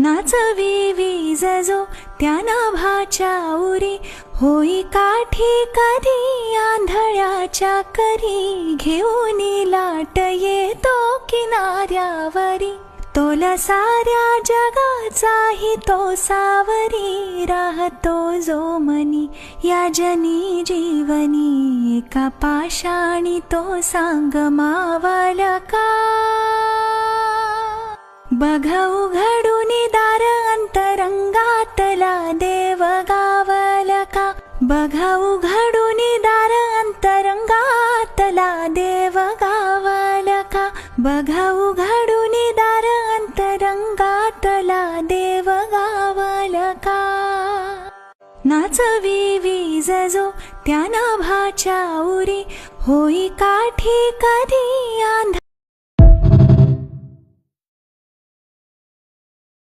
नाचवी वीज जो त्या नाभाच्या उरी, होई काठी कधी आंधळ्याच्या करी, घेऊन लाट येतो किनाऱ्यावरी, तोला साऱ्या जगाचाही तो सावरी, राहतो जो मनी या जनी जीवनी, एका पाषाणी तो सांग मावला का. बघ उघडून दार अंतरंगातला देव गावला का, बघ उघडून दार अंतरंगातला देव गावला का, बघ उघडून दार अंतरंगातला देव गावला का. नाचवी वीज जो त्या नाभाच्या उरी, होई काठी कधी आंध